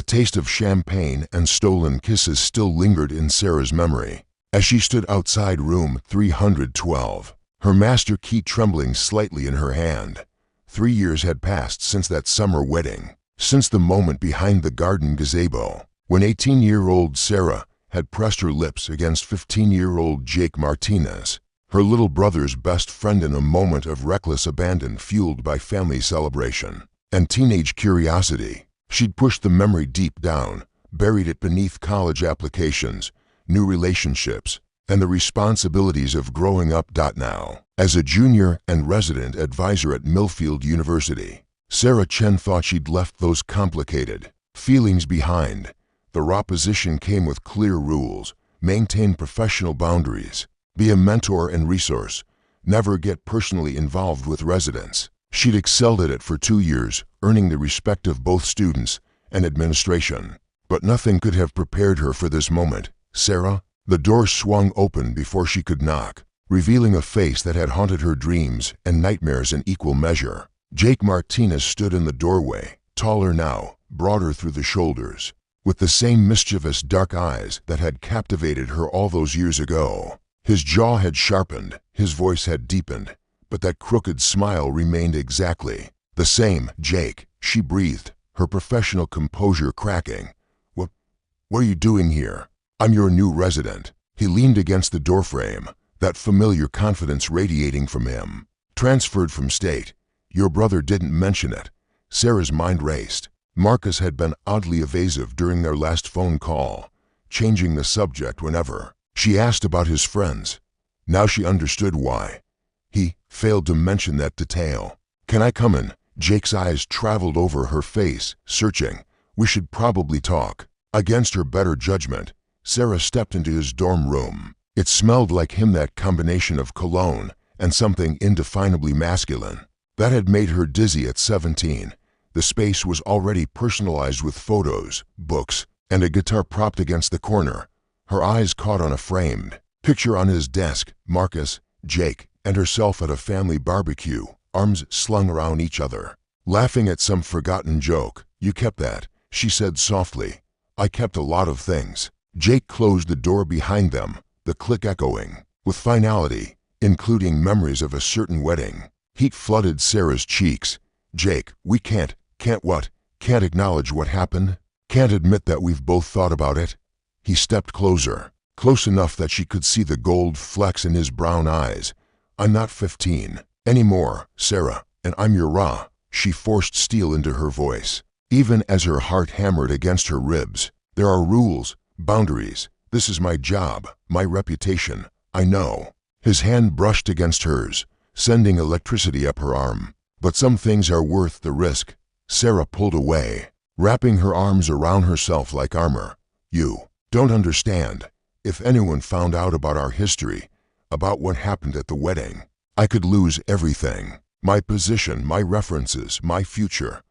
taste of champagne and stolen kisses still lingered in Sarah's memory. As she stood outside room 312, her master key trembling slightly in her hand. 3 years had passed since that summer wedding, since the moment behind the garden gazebo, when 18-year-old Sarah had pressed her lips against 15-year-old Jake Martinez, her little brother's best friend, in a moment of reckless abandon fueled by family celebration and teenage curiosity. She'd pushed the memory deep down, buried it beneath college applications, new relationships, and the responsibilities of growing up. Now, as a junior and resident advisor at Millfield University, Sarah Chen thought she'd left those complicated feelings behind. The raw position came with clear rules: maintain professional boundaries, be a mentor and resource, never get personally involved with residents. She'd excelled at it for 2 years, earning the respect of both students and administration. But nothing could have prepared her for this moment. Sarah? The door swung open before she could knock, revealing a face that had haunted her dreams and nightmares in equal measure. Jake Martinez stood in the doorway, taller now, broader through the shoulders, with the same mischievous dark eyes that had captivated her all those years ago. His jaw had sharpened, his voice had deepened, but that crooked smile remained exactly the same. "Jake," she breathed, her professional composure cracking. What are you doing here?" "I'm your new resident." He leaned against the doorframe, that familiar confidence radiating from him. "Transferred from state. Your brother didn't mention it." Sarah's mind raced. Marcus had been oddly evasive during their last phone call, changing the subject whenever she asked about his friends. Now she understood why. He failed to mention that detail. "Can I come in?" Jake's eyes traveled over her face, searching. "We should probably talk." Against her better judgment, Sarah stepped into his dorm room. It smelled like him, that combination of cologne and something indefinably masculine that had made her dizzy at 17. The space was already personalized with photos, books, and a guitar propped against the corner. Her eyes caught on a framed picture on his desk: Marcus, Jake, and herself at a family barbecue, arms slung around each other, laughing at some forgotten joke. "You kept that," she said softly. "I kept a lot of things." Jake closed the door behind them, the click echoing with finality, including memories of a certain wedding. Heat flooded Sarah's cheeks. "Jake, we can't what? Can't acknowledge what happened? Can't admit that we've both thought about it?" He stepped closer, close enough that she could see the gold flecks in his brown eyes. "I'm not 15 anymore, Sarah, and I'm your Ra." She forced steel into her voice, even as her heart hammered against her ribs. "There are rules, boundaries. This is my job, my reputation. I know." His hand brushed against hers, sending electricity up her arm. "But some things are worth the risk." Sarah pulled away, wrapping her arms around herself like armor. "You don't understand. If anyone found out about our history, about what happened at the wedding, I could lose everything. My position, my references, my future.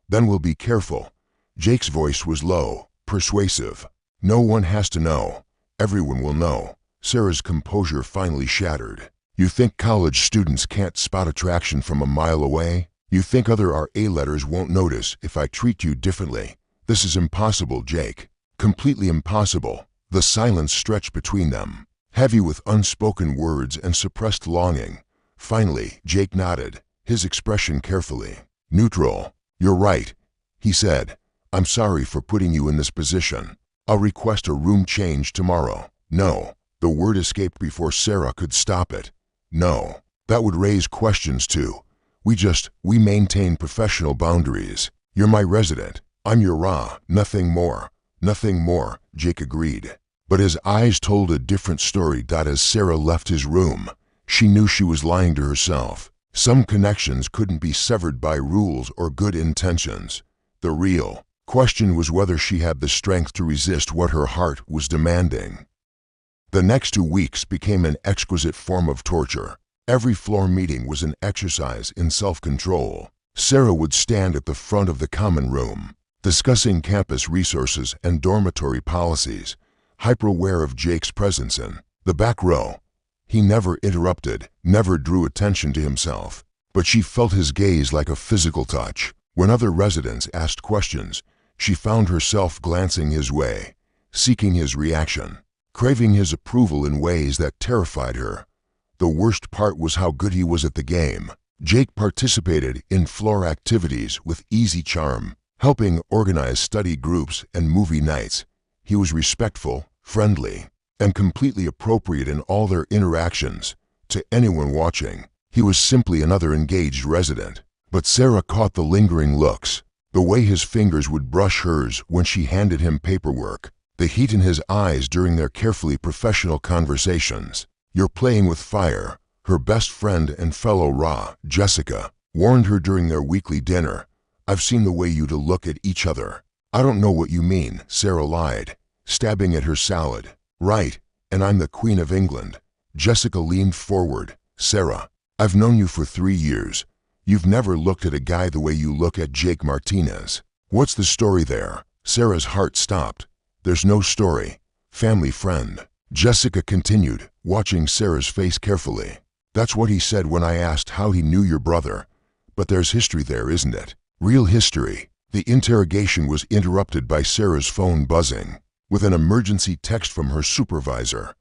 Then we'll be careful." Jake's voice was low, persuasive. "No one has to know. Everyone will know." Sarah's composure finally shattered. "You think college students can't spot attraction from a mile away? You think other RA letters won't notice if I treat you differently? This is impossible, Jake. Completely impossible." The silence stretched between them, heavy with unspoken words and suppressed longing. Finally, Jake nodded, his expression carefully neutral. "You're right," he said. "I'm sorry for putting you in this position. I'll request a room change tomorrow." "No." The word escaped before Sarah could stop it. "No. That would raise questions too. We maintain professional boundaries. You're my resident. I'm your Ra. Nothing more." "Nothing more," Jake agreed. But his eyes told a different story. As Sarah left his room, she knew she was lying to herself. Some connections couldn't be severed by rules or good intentions. The real question was whether she had the strength to resist what her heart was demanding. The next 2 weeks became an exquisite form of torture. Every floor meeting was an exercise in self-control. Sarah would stand at the front of the common room, discussing campus resources and dormitory policies, hyper-aware of Jake's presence in the back row. He never interrupted, never drew attention to himself, but she felt his gaze like a physical touch. When other residents asked questions, She found herself glancing his way, seeking his reaction, craving his approval in ways that terrified her. The worst part was how good he was at the game. Jake participated in floor activities with easy charm, helping organize study groups and movie nights. He was respectful, friendly, and completely appropriate in all their interactions. To anyone watching, he was simply another engaged resident. But Sarah caught the lingering looks, the way his fingers would brush hers when she handed him paperwork, the heat in his eyes during their carefully professional conversations. "You're playing with fire," her best friend and fellow Ra, Jessica, warned her during their weekly dinner. "I've seen the way you two look at each other." "I don't know what you mean," Sarah lied, stabbing at her salad. "Right, and I'm the Queen of England." Jessica leaned forward. "Sarah, I've known you for 3 years. You've never looked at a guy the way you look at Jake Martinez. What's the story there?" Sarah's heart stopped. "There's no story. Family friend." Jessica continued, watching Sarah's face carefully. "That's what he said when I asked how he knew your brother. But there's history there, isn't it? Real history." The interrogation was interrupted by Sarah's phone buzzing, with an emergency text from her supervisor.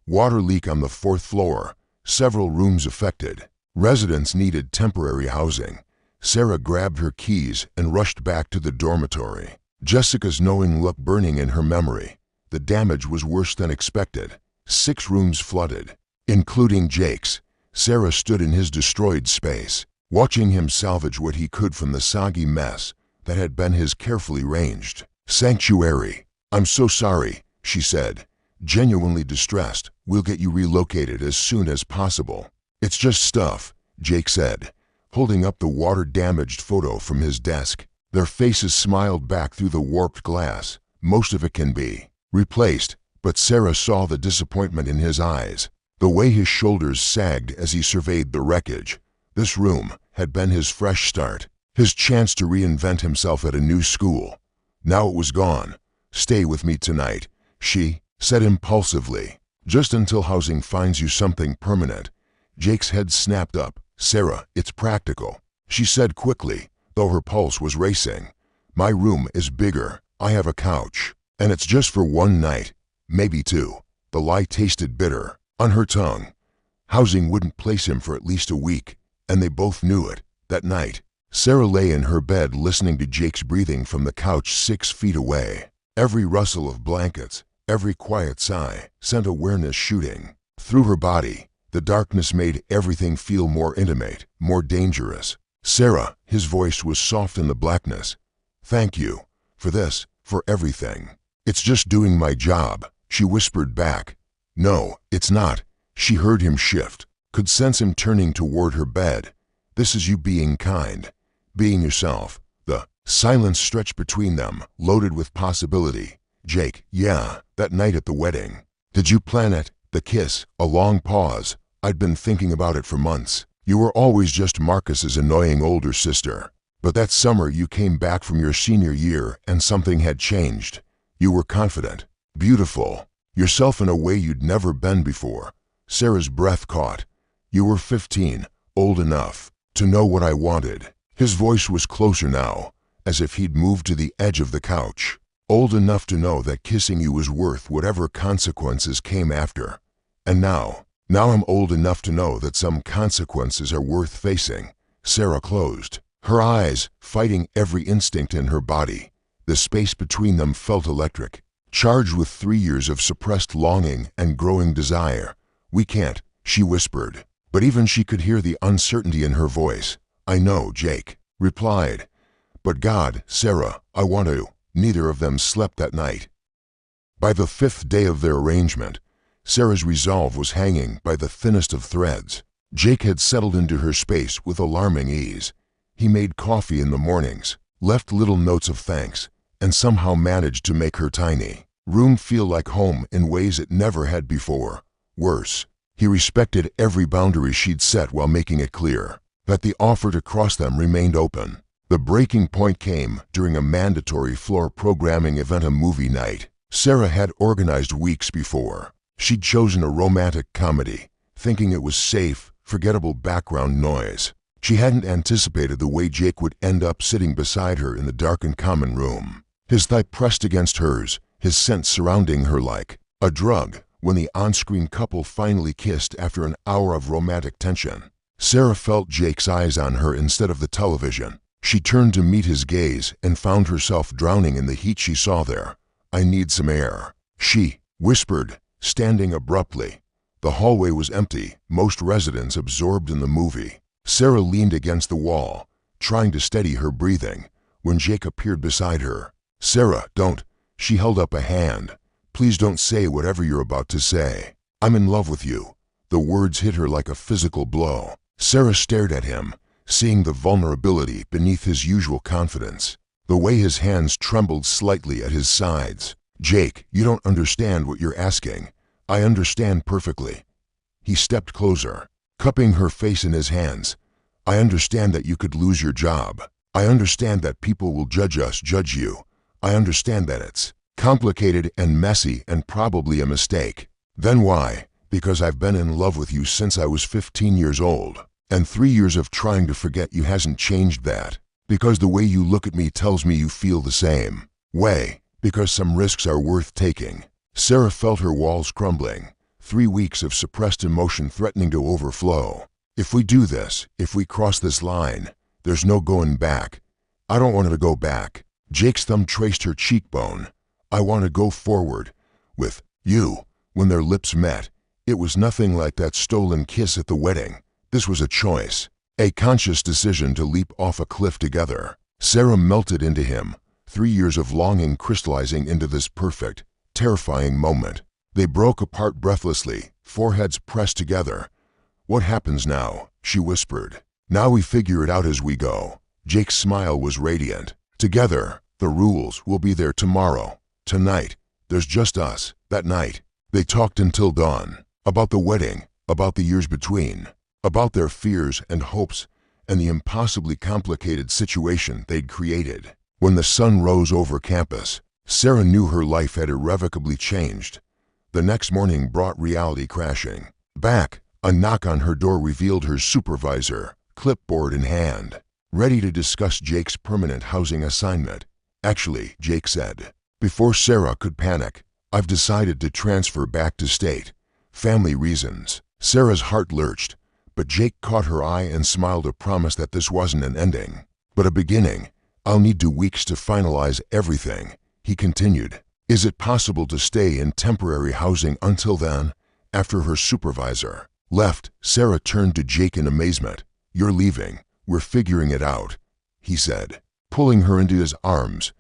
"Water leak on the 4th floor. Several rooms affected. Residents needed temporary housing." Sarah grabbed her keys and rushed back to the dormitory, Jessica's knowing look burning in her memory. The damage was worse than expected. 6 rooms flooded, including Jake's. Sarah stood in his destroyed space, watching him salvage what he could from the soggy mess that had been his carefully ranged sanctuary. "I'm so sorry," she said, genuinely distressed. "We'll get you relocated as soon as possible." "It's just stuff," Jake said, holding up the water-damaged photo from his desk. Their faces smiled back through the warped glass. "Most of it can be replaced," but Sarah saw the disappointment in his eyes, the way his shoulders sagged as he surveyed the wreckage. This room had been his fresh start, his chance to reinvent himself at a new school. Now it was gone. "Stay with me tonight," she said impulsively, "just until housing finds you something permanent." Jake's head snapped up. "Sarah, it's practical," she said quickly, though her pulse was racing. "My room is bigger. I have a couch. And it's just for 1 night, maybe 2. The lie tasted bitter on her tongue. Housing wouldn't place him for at least a week, and they both knew it. That night, Sarah lay in her bed listening to Jake's breathing from the couch 6 feet away. Every rustle of blankets, every quiet sigh sent awareness shooting through her body. The darkness made everything feel more intimate, more dangerous. "Sarah," his voice was soft in the blackness. "Thank you. For this, for everything." "It's just doing my job," she whispered back. "No, it's not." She heard him shift, could sense him turning toward her bed. "This is you being kind, being yourself." The silence stretched between them, loaded with possibility. "Jake, yeah, that night at the wedding. Did you plan it?" The kiss, a long pause. "I'd been thinking about it for months. You were always just Marcus's annoying older sister. But that summer you came back from your senior year and something had changed. You were confident, beautiful, yourself in a way you'd never been before." Sarah's breath caught. "You were 15, old enough to know what I wanted." His voice was closer now, as if he'd moved to the edge of the couch. "Old enough to know that kissing you was worth whatever consequences came after. And now I'm old enough to know that some consequences are worth facing." Sarah closed, her eyes fighting every instinct in her body. The space between them felt electric, charged with 3 years of suppressed longing and growing desire. "We can't," she whispered, but even she could hear the uncertainty in her voice. "I know," Jake replied. "But God, Sarah, I want to." Neither of them slept that night. By the 5th day of their arrangement, Sarah's resolve was hanging by the thinnest of threads. Jake had settled into her space with alarming ease. He made coffee in the mornings, left little notes of thanks, and somehow managed to make her tiny room feel like home in ways it never had before. Worse, he respected every boundary she'd set while making it clear that the offer to cross them remained open. The breaking point came during a mandatory floor programming event, a movie night Sarah had organized weeks before. She'd chosen a romantic comedy, thinking it was safe, forgettable background noise. She hadn't anticipated the way Jake would end up sitting beside her in the darkened common room. His thigh pressed against hers, his scent surrounding her like a drug. When the on-screen couple finally kissed after an hour of romantic tension, Sarah felt Jake's eyes on her instead of the television. She turned to meet his gaze and found herself drowning in the heat she saw there. "I need some air," she whispered, standing abruptly. The hallway was empty, most residents absorbed in the movie. Sarah leaned against the wall, trying to steady her breathing, when Jake appeared beside her. "Sarah, don't." She held up a hand. "Please don't say whatever you're about to say. I'm in love with you." The words hit her like a physical blow. Sarah stared at him, seeing the vulnerability beneath his usual confidence, the way his hands trembled slightly at his sides. "Jake, you don't understand what you're asking. I understand perfectly." He stepped closer, cupping her face in his hands. "I understand that you could lose your job. I understand that people will judge you. I understand that it's complicated and messy and probably a mistake. Then why? Because I've been in love with you since I was 15 years old. And 3 years of trying to forget you hasn't changed that. Because the way you look at me tells me you feel the same way. Because some risks are worth taking." Sarah felt her walls crumbling, 3 weeks of suppressed emotion threatening to overflow. "If we do this, if we cross this line, there's no going back. I don't want to go back." Jake's thumb traced her cheekbone. "I want to go forward with you." When their lips met, it was nothing like that stolen kiss at the wedding. This was a choice, a conscious decision to leap off a cliff together. Sarah melted into him, 3 years of longing crystallizing into this perfect, terrifying moment. They broke apart breathlessly, foreheads pressed together. "What happens now?" she whispered. "Now we figure it out as we go." Jake's smile was radiant. "Together, the rules will be there tomorrow. Tonight, there's just us." That night, they talked until dawn, about the wedding, about the years between, about their fears and hopes, and the impossibly complicated situation they'd created. When the sun rose over campus, Sarah knew her life had irrevocably changed. The next morning brought reality crashing back. A knock on her door revealed her supervisor, clipboard in hand, ready to discuss Jake's permanent housing assignment. "Actually," Jake said, before Sarah could panic, "I've decided to transfer back to state. Family reasons." Sarah's heart lurched, but Jake caught her eye and smiled a promise that this wasn't an ending, but a beginning. "I'll need 2 weeks to finalize everything," he continued. "Is it possible to stay in temporary housing until then?" After her supervisor left, Sarah turned to Jake in amazement. "You're leaving. We're figuring it out," he said, pulling her into his arms.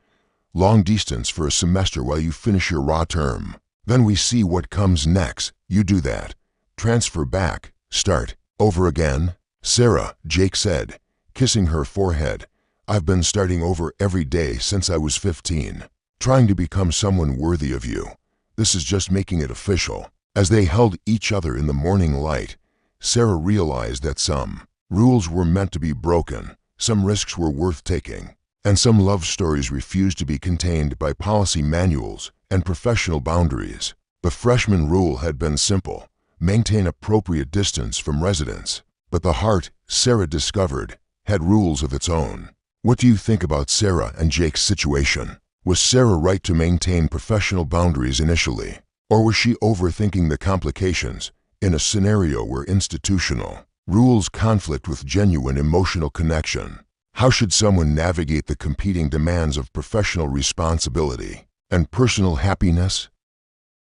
"Long distance for a semester while you finish your raw term. Then we see what comes next. You do that. Transfer back. Start over again." "Sarah," Jake said, kissing her forehead, "I've been starting over every day since I was 15, trying to become someone worthy of you. This is just making it official." As they held each other in the morning light, Sarah realized that some rules were meant to be broken, some risks were worth taking, and some love stories refused to be contained by policy manuals and professional boundaries. The freshman rule had been simple: maintain appropriate distance from residents. But the heart, Sarah discovered, had rules of its own. What do you think about Sarah and Jake's situation? Was Sarah right to maintain professional boundaries initially? Or was she overthinking the complications in a scenario where institutional rules conflict with genuine emotional connection? How should someone navigate the competing demands of professional responsibility and personal happiness?